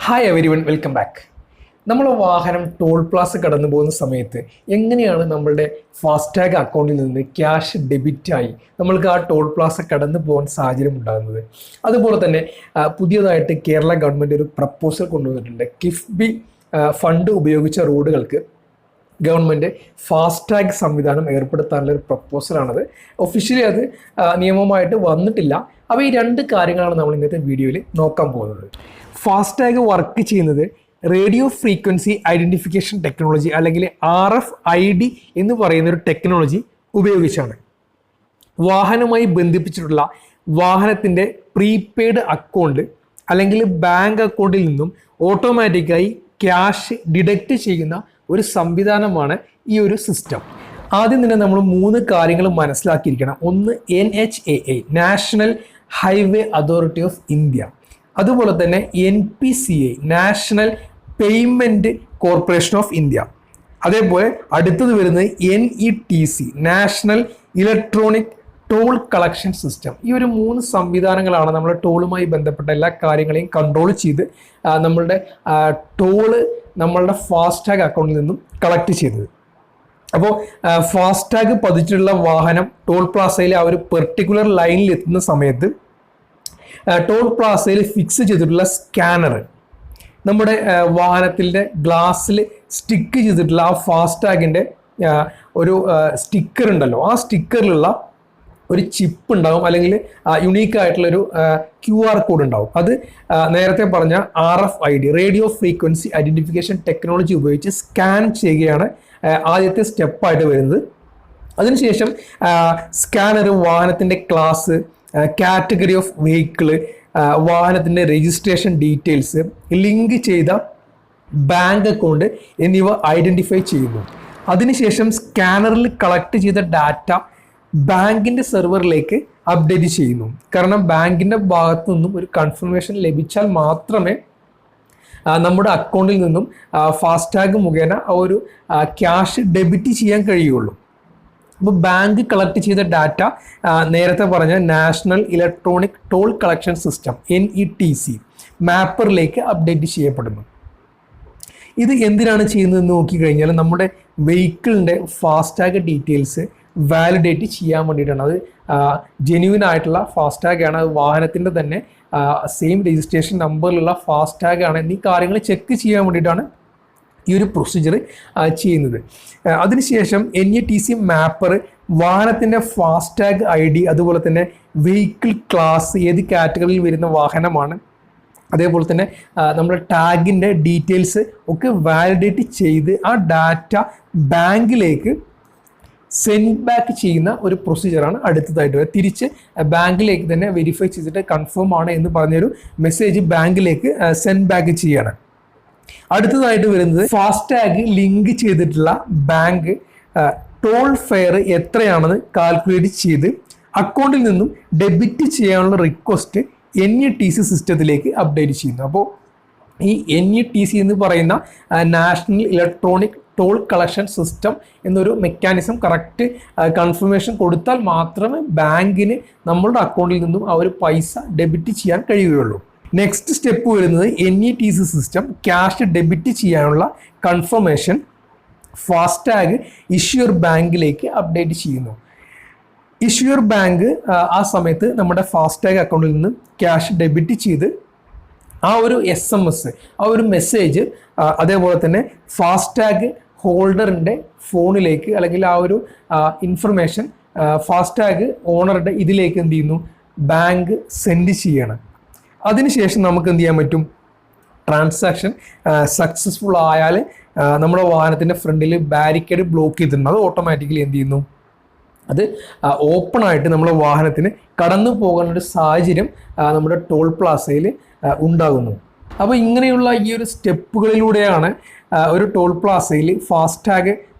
Hi everyone, welcome back. നമ്മൾ വാഹനം toll Plaza കടന്നു പോകുന്ന സമയത്ത് എങ്ങനെയാണ് നമ്മളുടെ ഫാസ്ടാഗ് അക്കൗണ്ടിൽ നിന്ന് ക്യാഷ് ഡെബിറ്റായി നമ്മൾക്ക് ആ ടോൾ പ്ലാസ കടന്നു പോകാൻ സാഹചര്യം ഉണ്ടാകുന്നത്? അതുപോലെ തന്നെ പുതിയതായിട്ട് കേരള ഗവൺമെൻറ് ഒരു പ്രപ്പോസൽ കൊണ്ടുവന്നിട്ടുണ്ട്. കിഫ്ബി ഫണ്ട് ഉപയോഗിച്ച റോഡുകൾക്ക് ഗവൺമെൻറ് ഫാസ്ടാഗ് സംവിധാനം ഏർപ്പെടുത്താനുള്ള ഒരു പ്രപ്പോസലാണത്. ഒഫീഷ്യലി അത് നിയമമായിട്ട് വന്നിട്ടില്ല. അപ്പോൾ ഈ രണ്ട് കാര്യങ്ങളാണ് നമ്മൾ ഇന്നത്തെ വീഡിയോയിൽ നോക്കാൻ പോകുന്നത്. ഫാസ്ടാഗ് വർക്ക് ചെയ്യുന്നത് റേഡിയോ ഫ്രീക്വൻസി ഐഡൻറ്റിഫിക്കേഷൻ ടെക്നോളജി അല്ലെങ്കിൽ RFID എന്ന് പറയുന്ന ഒരു ടെക്നോളജി ഉപയോഗിച്ചാണ്. വാഹനവുമായി ബന്ധിപ്പിച്ചിട്ടുള്ള വാഹനത്തിൻ്റെ പ്രീപെയ്ഡ് അക്കൗണ്ട് അല്ലെങ്കിൽ ബാങ്ക് അക്കൗണ്ടിൽ നിന്നും ഓട്ടോമാറ്റിക്കായി ക്യാഷ് ഡിഡക്റ്റ് ചെയ്യുന്ന ഒരു സംവിധാനമാണ് ഈ ഒരു സിസ്റ്റം. ആദ്യം തന്നെ നമ്മൾ 3 കാര്യങ്ങൾ മനസ്സിലാക്കിയിരിക്കണം. ഒന്ന് NHAA, national highway authority of India. അതുപോലെ തന്നെ NPCI, national payment corporation of India. അതേപോലെ അടുത്തത് വരുന്നത് NETC, national electronic toll collection system. ഈ ഒരു 3 സംവിധാനങ്ങളാണ് നമ്മൾ ടോളുമായി ബന്ധപ്പെട്ട എല്ലാ കാര്യങ്ങളെയും കൺട്രോൾ ചെയ്ത് നമ്മളുടെ ടോള് നമ്മളുടെ ഫാസ്ടാഗ് അക്കൗണ്ടിൽ നിന്നും കളക്ട് ചെയ്തത്. അപ്പോൾ ഫാസ്ടാഗ് പതിച്ചിട്ടുള്ള വാഹനം ടോൾ പ്ലാസയിൽ ആ ഒരു പെർട്ടിക്കുലർ ലൈനിൽ എത്തുന്ന സമയത്ത് ടോൾ പ്ലാസയിൽ ഫിക്സ് ചെയ്തിട്ടുള്ള സ്കാനർ നമ്മുടെ വാഹനത്തിൻ്റെ ഗ്ലാസ്സിൽ സ്റ്റിക്ക് ചെയ്തിട്ടുള്ള ആ ഫാസ്ടാഗിൻ്റെ ഒരു സ്റ്റിക്കർ ഉണ്ടല്ലോ, ആ സ്റ്റിക്കറിലുള്ള ഒരു ചിപ്പ് ഉണ്ടാവും, അല്ലെങ്കിൽ യുണീക്ക് ആയിട്ടുള്ളൊരു QR കോഡ് ഉണ്ടാവും. അത് നേരത്തെ പറഞ്ഞ RFID, radio frequency identification technology ഉപയോഗിച്ച് സ്കാൻ ചെയ്യുകയാണ് ആദ്യത്തെ സ്റ്റെപ്പായിട്ട് വരുന്നത്. അതിനുശേഷം സ്കാനർ വാഹനത്തിൻ്റെ ക്ലാസ്, കാറ്റഗറി ഓഫ് വെഹിക്കിള്, വാഹനത്തിൻ്റെ രജിസ്ട്രേഷൻ ഡീറ്റെയിൽസ്, ലിങ്ക് ചെയ്ത ബാങ്ക് അക്കൗണ്ട് എന്നിവ ഐഡൻറ്റിഫൈ ചെയ്യുന്നു. അതിനുശേഷം സ്കാനറിൽ കളക്ട് ചെയ്ത ഡാറ്റ ബാങ്കിൻ്റെ സെർവറിലേക്ക് അപ്ഡേറ്റ് ചെയ്യുന്നു. കാരണം ബാങ്കിൻ്റെ ഭാഗത്തു നിന്നും ഒരു കൺഫർമേഷൻ ലഭിച്ചാൽ മാത്രമേ നമ്മുടെ അക്കൗണ്ടിൽ നിന്നും ഫാസ്ടാഗ് മുഖേന ആ ഒരു ക്യാഷ് ഡെബിറ്റ് ചെയ്യാൻ കഴിയുള്ളൂ. അപ്പോൾ ബാങ്ക് കളക്ട് ചെയ്ത ഡാറ്റ നേരത്തെ പറഞ്ഞ national electronic toll collection system NETC മാപ്പറിലേക്ക് അപ്ഡേറ്റ് ചെയ്യപ്പെടുന്നു. ഇത് എന്തിനാണ് ചെയ്യുന്നതെന്ന് നോക്കിക്കഴിഞ്ഞാൽ നമ്മുടെ വെഹിക്കിളിൻ്റെ ഫാസ്ടാഗ് ഡീറ്റെയിൽസ് വാലിഡേറ്റ് ചെയ്യാൻ വേണ്ടിയിട്ടാണ്. അത് ജെന്യുവൻ ആയിട്ടുള്ള ഫാസ്ടാഗ് ആണ്, അത് വാഹനത്തിൻ്റെ തന്നെ സെയിം രജിസ്ട്രേഷൻ നമ്പറിലുള്ള ഫാസ്ടാഗ് ആണ് എന്നീ കാര്യങ്ങൾ ചെക്ക് ചെയ്യാൻ വേണ്ടിയിട്ടാണ് ഈ ഒരു പ്രൊസീജിയർ ചെയ്യുന്നത്. അതിനുശേഷം NETC മാപ്പർ വാഹനത്തിൻ്റെ ഫാസ്ടാഗ് ID, അതുപോലെ തന്നെ വെഹിക്കിൾ ക്ലാസ്, ഏത് കാറ്റഗറിയിൽ വരുന്ന വാഹനമാണ്, അതേപോലെ തന്നെ നമ്മുടെ ടാഗിൻ്റെ ഡീറ്റെയിൽസ് ഒക്കെ വാലിഡേറ്റ് ചെയ്ത് ആ ഡാറ്റ ബാങ്കിലേക്ക് സെൻഡ് ബാക്ക് ചെയ്യുന്ന ഒരു പ്രൊസീജിയറാണ് അടുത്തതായിട്ട് വരിക. തിരിച്ച് ബാങ്കിലേക്ക് തന്നെ വെരിഫൈ ചെയ്തിട്ട് കൺഫേം ആണ് എന്ന് പറഞ്ഞൊരു മെസ്സേജ് ബാങ്കിലേക്ക് സെൻഡ് ബാക്ക് ചെയ്യാണ്. അടുത്തതായിട്ട് വരുന്നത് ഫാസ്ടാഗ് ലിങ്ക് ചെയ്തിട്ടുള്ള ബാങ്ക് ടോൾ ഫെയർ എത്രയാണെന്ന് കാൽക്കുലേറ്റ് ചെയ്ത് അക്കൗണ്ടിൽ നിന്നും ഡെബിറ്റ് ചെയ്യാനുള്ള റിക്വസ്റ്റ് NETC സിസ്റ്റത്തിലേക്ക് അപ്ഡേറ്റ് ചെയ്യുന്നു. അപ്പോൾ ഈ NETC എന്ന് പറയുന്ന national electronic toll collection system എന്നൊരു മെക്കാനിസം കറക്റ്റ് കൺഫർമേഷൻ കൊടുത്താൽ മാത്രമേ ബാങ്കിന് നമ്മളുടെ അക്കൗണ്ടിൽ നിന്നും ആ ഒരു പൈസ ഡെബിറ്റ് ചെയ്യാൻ കഴിയുകയുള്ളൂ. നെക്സ്റ്റ് സ്റ്റെപ്പ് വരുന്നത് NETC സിസ്റ്റം ക്യാഷ് ഡെബിറ്റ് ചെയ്യാനുള്ള കൺഫർമേഷൻ ഫാസ്ടാഗ് ഇഷ്യൂർ ബാങ്കിലേക്ക് അപ്ഡേറ്റ് ചെയ്യുന്നു. ഇഷ്യൂർ ബാങ്ക് ആ സമയത്ത് നമ്മുടെ ഫാസ്ടാഗ് അക്കൗണ്ടിൽ നിന്ന് ക്യാഷ് ഡെബിറ്റ് ചെയ്ത് ആ ഒരു SMS, ആ ഒരു മെസ്സേജ് അതേപോലെ തന്നെ ഫാസ്ടാഗ് ഹോൾഡറിൻ്റെ ഫോണിലേക്ക്, അല്ലെങ്കിൽ ആ ഒരു ഇൻഫർമേഷൻ ഫാസ്ടാഗ് ഓണറുടെ ഇതിലേക്ക് എന്ത് ചെയ്യുന്നു, ബാങ്ക് സെൻഡ് ചെയ്യണം. അതിനുശേഷം നമുക്ക് എന്ത് ചെയ്യാൻ പറ്റും, ട്രാൻസാക്ഷൻ സക്സസ്ഫുൾ ആയാൽ നമ്മുടെ വാഹനത്തിൻ്റെ ഫ്രണ്ടിൽ ബാരിക്കേഡ് ബ്ലോക്ക് ചെയ്തിട്ടുണ്ട്, അത് ഓട്ടോമാറ്റിക്കലി എന്ത് ചെയ്യുന്നു, അത് ഓപ്പൺ ആയിട്ട് നമ്മുടെ വാഹനത്തിന് കടന്നു പോകാനൊരു സാഹചര്യം നമ്മുടെ ടോൾ പ്ലാസയിൽ ഉണ്ടാകുന്നു. അപ്പോൾ ഇങ്ങനെയുള്ള ഈ ഒരു സ്റ്റെപ്പുകളിലൂടെയാണ് ഒരു ടോൾ പ്ലാസയിൽ ഫാസ്ടാഗ്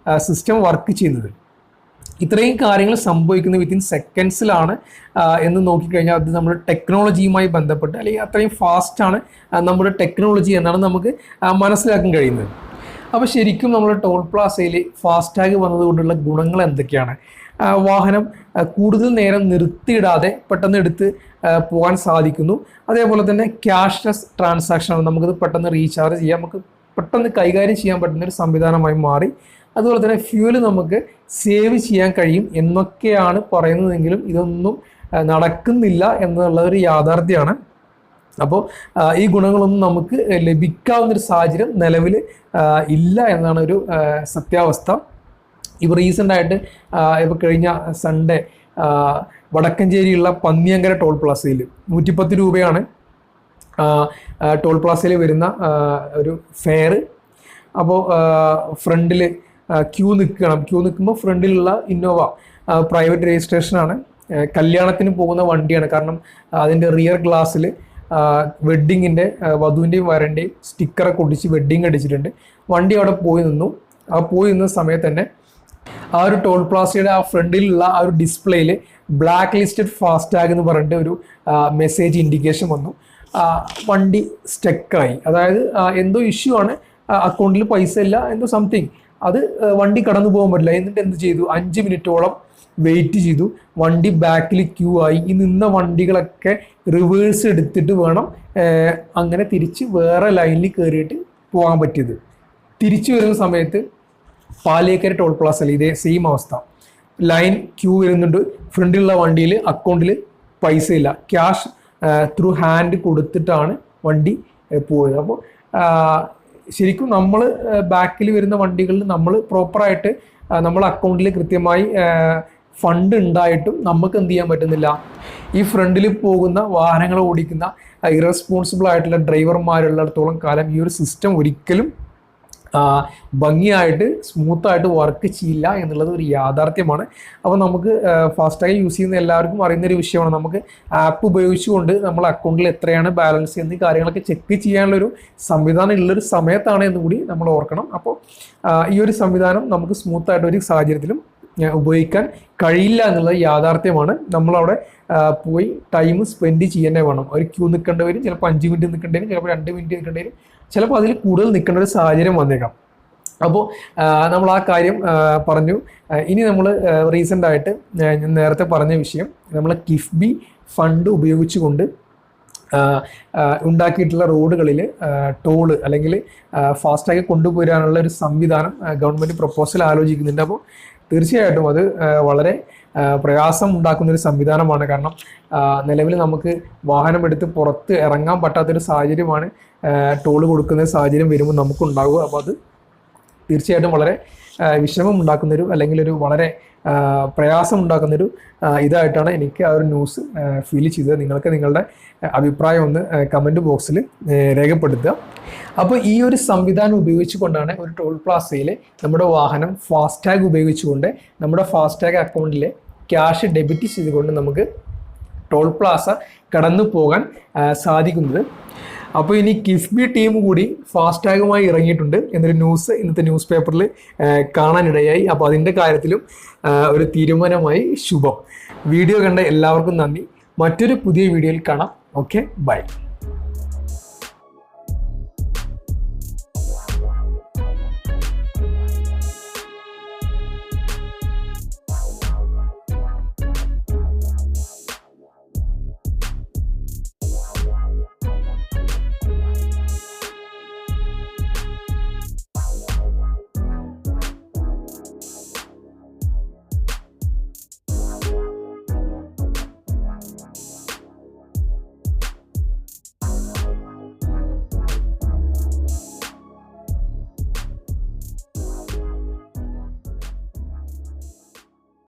സിസ്റ്റം വർക്ക് ചെയ്യുന്നത്. ഇത്രയും കാര്യങ്ങൾ സംഭവിക്കുന്നത് വിത്തിൻ സെക്കൻഡ്സിലാണ് എന്ന് നോക്കിക്കഴിഞ്ഞാൽ അത് നമ്മുടെ ടെക്നോളജിയുമായി ബന്ധപ്പെട്ട്, അല്ലെങ്കിൽ അത്രയും ഫാസ്റ്റാണ് നമ്മുടെ ടെക്നോളജി എന്നാണ് നമുക്ക് മനസ്സിലാക്കാൻ കഴിയുന്നത്. അപ്പോൾ ശരിക്കും നമ്മൾ ടോൾ പ്ലാസയിൽ ഫാസ്ടാഗ് വന്നതുകൊണ്ടുള്ള ഗുണങ്ങൾ എന്തൊക്കെയാണ്? വാഹനം കൂടുതൽ നേരം നിർത്തിയിടാതെ പെട്ടെന്ന് എടുത്ത് പോകാൻ സാധിക്കുന്നു. അതേപോലെ തന്നെ ക്യാഷ്ലെസ് ട്രാൻസാക്ഷനാണ്, നമുക്കിത് പെട്ടെന്ന് റീചാർജ് ചെയ്യാം, നമുക്ക് പെട്ടെന്ന് കൈകാര്യം ചെയ്യാൻ പറ്റുന്ന ഒരു സംവിധാനമായി മാറി. അതുപോലെ തന്നെ ഫ്യൂല് നമുക്ക് സേവ് ചെയ്യാൻ കഴിയും എന്നൊക്കെയാണ് പറയുന്നതെങ്കിലും ഇതൊന്നും നടക്കുന്നില്ല എന്നുള്ള ഒരു യാഥാർത്ഥ്യമാണ്. അപ്പോൾ ഈ ഗുണങ്ങളൊന്നും നമുക്ക് ലഭിക്കാവുന്നൊരു സാഹചര്യം നിലവിൽ ഇല്ല എന്നാണ് ഒരു സത്യാവസ്ഥ. ഇപ്പോൾ റീസെൻ്റായിട്ട് ഇപ്പോൾ കഴിഞ്ഞ സൺഡേ വടക്കഞ്ചേരിയുള്ള പന്നിയങ്കര ടോൾ പ്ലാസയിൽ 110 രൂപയാണ് ടോൾ പ്ലാസയിൽ വരുന്ന ഒരു ഫെയർ. അപ്പോൾ ഫ്രണ്ടിൽ ക്യൂ നിൽക്കുമ്പോൾ ഫ്രണ്ടിലുള്ള ഇന്നോവ പ്രൈവറ്റ് രജിസ്ട്രേഷനാണ്, കല്യാണത്തിന് പോകുന്ന വണ്ടിയാണ്. കാരണം അതിൻ്റെ റിയർ ഗ്ലാസ്സിൽ വെഡ്ഡിങ്ങിൻ്റെ വധുവിൻ്റെയും വരൻ്റെയും സ്റ്റിക്കറൊക്കെ ഒട്ടിച്ച് വെഡ്ഡിങ് അടിച്ചിട്ടുണ്ട്. വണ്ടി അവിടെ പോയി നിന്നു. ആ പോയി നിന്ന സമയത്ത് തന്നെ ആ ഒരു ടോൾ പ്ലാസയുടെ ആ ഫ്രണ്ടിലുള്ള ആ ഒരു ഡിസ്പ്ലേയിൽ ബ്ലാക്ക് ലിസ്റ്റഡ് ഫാസ്ടാഗ് എന്ന് പറഞ്ഞിട്ട് ഒരു മെസ്സേജ് ഇൻഡിക്കേഷൻ വന്നു. വണ്ടി സ്റ്റക്കായി, അതായത് എന്തോ ഇഷ്യൂ ആണ്, അക്കൗണ്ടിൽ പൈസ ഇല്ല, എന്തോ സംതിങ്, അത് വണ്ടി കടന്നു പോകാൻ പറ്റില്ല. എന്നിട്ട് എന്ത് ചെയ്തു, 5 മിനിറ്റോളം വെയിറ്റ് ചെയ്തു. വണ്ടി ബാക്കിൽ ക്യൂ ആയി. ഈ നിന്ന വണ്ടികളൊക്കെ റിവേഴ്സ് എടുത്തിട്ട് വേണം അങ്ങനെ തിരിച്ച് വേറെ ലൈനിൽ കയറിയിട്ട് പോകാൻ പറ്റിയത്. തിരിച്ചു വരുന്ന സമയത്ത് പാലിയേക്കര ടോൾ പ്ലാസയിൽ ഇതേ സെയിം അവസ്ഥ, ലൈൻ ക്യൂ വരുന്നുണ്ട്, ഫ്രണ്ടിലുള്ള വണ്ടിയിൽ അക്കൗണ്ടിൽ പൈസ ഇല്ല, ക്യാഷ് ത്രൂ ഹാൻഡ് കൊടുത്തിട്ടാണ് വണ്ടി പോയത്. അപ്പോൾ ശരിക്കും നമ്മൾ ബാക്കിൽ വരുന്ന വണ്ടികളിൽ നമ്മൾ പ്രോപ്പറായിട്ട് നമ്മളെ അക്കൗണ്ടിൽ കൃത്യമായി ഫണ്ട് ഉണ്ടായിട്ടും നമുക്ക് എന്ത് ചെയ്യാൻ പറ്റുന്നില്ല. ഈ ഫ്രണ്ടിൽ പോകുന്ന വാഹനങ്ങൾ ഓടിക്കുന്ന ഇറസ്പോൺസിബിൾ ആയിട്ടുള്ള ഡ്രൈവർമാരുള്ളിടത്തോളം കാലം ഈ ഒരു സിസ്റ്റം ഒരിക്കലും ഭംഗിയായിട്ട് സ്മൂത്തായിട്ട് വർക്ക് ചെയ്യില്ല എന്നുള്ളത് ഒരു യാഥാർത്ഥ്യമാണ്. അപ്പോൾ നമുക്ക് ഫാസ്റ്റാഗ് യൂസ് ചെയ്യുന്ന എല്ലാവർക്കും അറിയുന്നൊരു വിഷയമാണ്. നമുക്ക് ആപ്പ് ഉപയോഗിച്ചുകൊണ്ട് നമ്മൾ അക്കൗണ്ടിൽ എത്രയാണ് ബാലൻസ് എന്നീ കാര്യങ്ങളൊക്കെ ചെക്ക് ചെയ്യാനുള്ളൊരു സംവിധാനം ഉള്ളൊരു സമയത്താണ് എന്ന് കൂടി നമ്മൾ ഓർക്കണം. അപ്പോൾ ഈ ഒരു സംവിധാനം നമുക്ക് സ്മൂത്തായിട്ട് ഒരു സാഹചര്യത്തിലും ഉപയോഗിക്കാൻ കഴിയില്ല എന്നുള്ളത് യാഥാർത്ഥ്യമാണ്. നമ്മളവിടെ പോയി ടൈം സ്പെൻഡ് ചെയ്യാനേ വേണം. ഒരു ക്യൂ നിൽക്കേണ്ടി വരും, ചിലപ്പോൾ 5 മിനിറ്റ് നിൽക്കേണ്ടി വരും, ചിലപ്പോൾ 2 മിനിറ്റ് നിൽക്കേണ്ടി വരും, ചിലപ്പോൾ അതിൽ കൂടുതൽ നിൽക്കേണ്ട ഒരു സാഹചര്യം വന്നേക്കാം. അപ്പോൾ നമ്മൾ ആ കാര്യം പറഞ്ഞു. ഇനി നമ്മൾ റീസെൻ്റായിട്ട് ഞാൻ നേരത്തെ പറഞ്ഞ വിഷയം, നമ്മൾ കിഫ്ബി ഫണ്ട് ഉപയോഗിച്ചുകൊണ്ട് ഉണ്ടാക്കിയിട്ടുള്ള റോഡുകളിൽ ടോള് അല്ലെങ്കിൽ ഫാസ്റ്റാഗ് കൊണ്ടുപോരാനുള്ള ഒരു സംവിധാനം ഗവൺമെൻറ് പ്രപ്പോസൽ ആലോചിക്കുന്നുണ്ട്. അപ്പോൾ തീർച്ചയായിട്ടും അത് വളരെ പ്രയാസം ഉണ്ടാക്കുന്നൊരു സംവിധാനമാണ്. കാരണം നിലവിൽ നമുക്ക് വാഹനം എടുത്ത് പുറത്ത് ഇറങ്ങാൻ പറ്റാത്തൊരു സാഹചര്യമാണ് ടോള് കൊടുക്കുന്ന സാഹചര്യം വരുമ്പോൾ നമുക്കുണ്ടാകുക. അപ്പോൾ അത് തീർച്ചയായിട്ടും വളരെ വിഷമം ഉണ്ടാക്കുന്നൊരു അല്ലെങ്കിൽ ഒരു വളരെ പ്രയാസം ഉണ്ടാക്കുന്നൊരു ഇതായിട്ടാണ് എനിക്ക് ആ ഒരു ന്യൂസ് ഫീൽ ചെയ്തത്. നിങ്ങൾക്ക് നിങ്ങളുടെ അഭിപ്രായം ഒന്ന് കമൻറ്റ് ബോക്സിൽ രേഖപ്പെടുത്തുക. അപ്പോൾ ഈ ഒരു സംവിധാനം ഉപയോഗിച്ചുകൊണ്ടാണ് ഒരു ടോൾ പ്ലാസയിൽ നമ്മുടെ വാഹനം ഫാസ്റ്റാഗ് ഉപയോഗിച്ചുകൊണ്ട് നമ്മുടെ ഫാസ്റ്റാഗ് അക്കൗണ്ടിലെ ക്യാഷ് ഡെബിറ്റ് ചെയ്തുകൊണ്ട് നമുക്ക് ടോൾ പ്ലാസ കടന്നു പോകാൻ സാധിക്കുന്നത്. അപ്പോൾ ഇനി കിഫ്ബി ടീം കൂടി ഫാസ്റ്റാഗുമായി ഇറങ്ങിയിട്ടുണ്ട് എന്നൊരു ന്യൂസ് ഇന്നത്തെ ന്യൂസ് പേപ്പറിൽ കാണാനിടയായി. അപ്പോൾ അതിൻ്റെ കാര്യത്തിലും ഒരു തീരുമാനമായി ശുഭം. വീഡിയോ കണ്ട എല്ലാവർക്കും നന്ദി. മറ്റൊരു പുതിയ വീഡിയോയിൽ കാണാം. Okay, by.